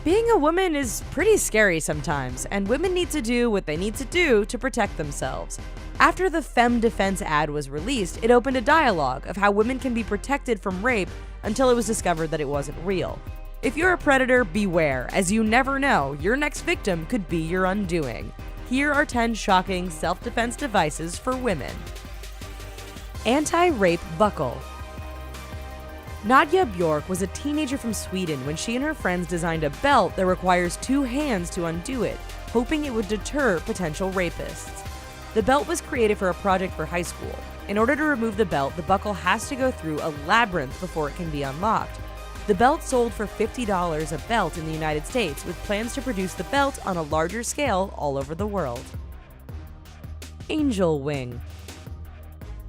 Being a woman is pretty scary sometimes, and women need to do what they need to do to protect themselves. After the Femme Defense ad was released, it opened a dialogue of how women can be protected from rape until it was discovered that it wasn't real. If you're a predator, beware, as you never know, your next victim could be your undoing. Here are 10 shocking self-defense devices for women. Anti-rape buckle. Nadja Bjork was a teenager from Sweden when she and her friends designed a belt that requires 2 hands to undo it, hoping it would deter potential rapists. The belt was created for a project for high school. In order to remove the belt, the buckle has to go through a labyrinth before it can be unlocked. The belt sold for $50 a belt in the United States, with plans to produce the belt on a larger scale all over the world. Angel Wing.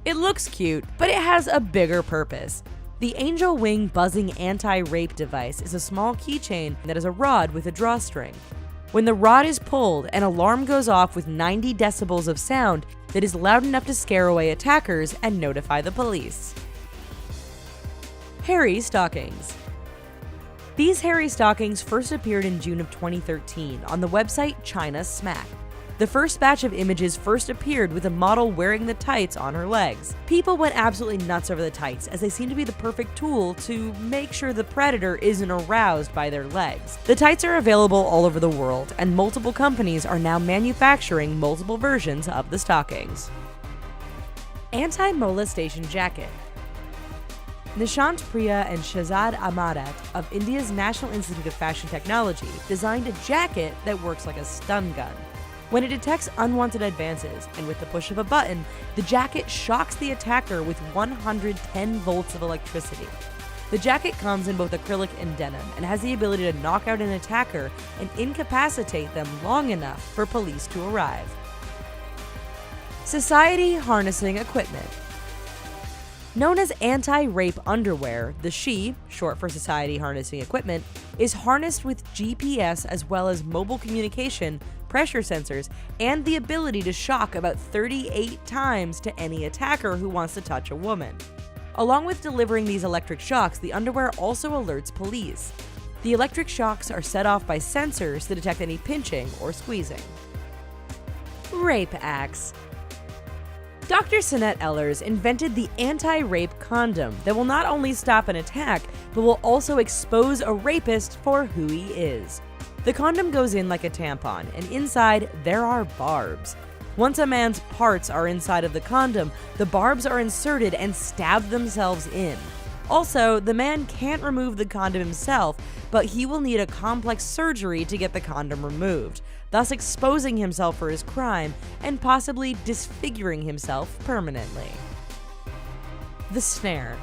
It looks cute, but it has a bigger purpose. The Angel Wing buzzing anti-rape device is a small keychain that has a rod with a drawstring. When the rod is pulled, an alarm goes off with 90 decibels of sound that is loud enough to scare away attackers and notify the police. Hairy stockings. These hairy stockings first appeared in June of 2013 on the website China Smack. The first batch of images first appeared with a model wearing the tights on her legs. People went absolutely nuts over the tights, as they seem to be the perfect tool to make sure the predator isn't aroused by their legs. The tights are available all over the world, and multiple companies are now manufacturing multiple versions of the stockings. Anti-molestation jacket. Nishant Priya and Shahzad Ahmadat of India's National Institute of Fashion Technology designed a jacket that works like a stun gun. When it detects unwanted advances, and with the push of a button, the jacket shocks the attacker with 110 volts of electricity. The jacket comes in both acrylic and denim, and has the ability to knock out an attacker and incapacitate them long enough for police to arrive. Society harnessing equipment. Known as anti-rape underwear, the SHE, short for Society Harnessing Equipment, is harnessed with GPS as well as mobile communication, pressure sensors, and the ability to shock about 38 times to any attacker who wants to touch a woman. Along with delivering these electric shocks, the underwear also alerts police. The electric shocks are set off by sensors to detect any pinching or squeezing. Rape axe. Dr. Sinet Ellers invented the anti-rape condom that will not only stop an attack, but will also expose a rapist for who he is. The condom goes in like a tampon, and inside there are barbs. Once a man's parts are inside of the condom, the barbs are inserted and stab themselves in. Also, the man can't remove the condom himself, but he will need a complex surgery to get the condom removed, thus exposing himself for his crime and possibly disfiguring himself permanently. The snare.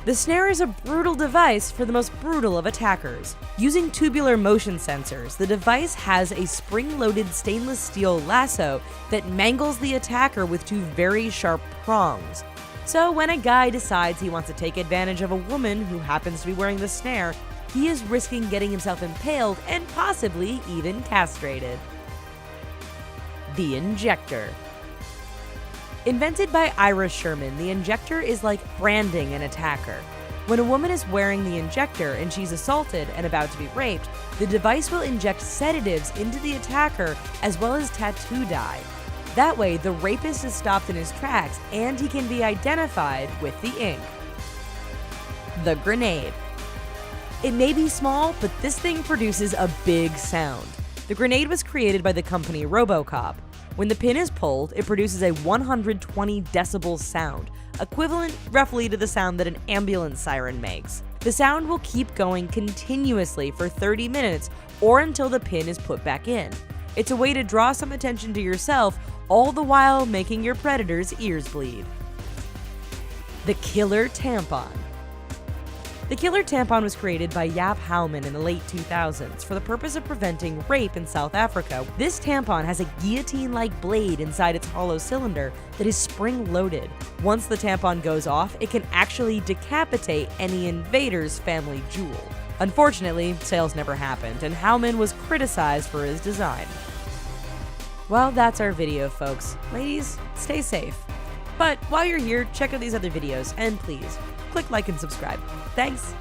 The snare is a brutal device for the most brutal of attackers. Using tubular motion sensors, the device has a spring-loaded stainless steel lasso that mangles the attacker with 2 very sharp prongs. So when a guy decides he wants to take advantage of a woman who happens to be wearing the snare, he is risking getting himself impaled and possibly even castrated. The injector. Invented by Ira Sherman, the injector is like branding an attacker. When a woman is wearing the injector and she's assaulted and about to be raped, the device will inject sedatives into the attacker as well as tattoo dye. That way, the rapist is stopped in his tracks and he can be identified with the ink. The grenade. It may be small, but this thing produces a big sound. The grenade was created by the company RoboCop. When the pin is pulled, it produces a 120 decibel sound, equivalent roughly to the sound that an ambulance siren makes. The sound will keep going continuously for 30 minutes or until the pin is put back in. It's a way to draw some attention to yourself, all the while making your predator's ears bleed. The Killer Tampon. The Killer Tampon was created by Jaap Houwman in the late 2000s for the purpose of preventing rape in South Africa. This tampon has a guillotine-like blade inside its hollow cylinder that is spring-loaded. Once the tampon goes off, it can actually decapitate any invader's family jewel. Unfortunately, sales never happened, and Houwman was criticized for his design. Well, that's our video, folks. Ladies, stay safe. But while you're here, check out these other videos, and please, click like and subscribe. Thanks!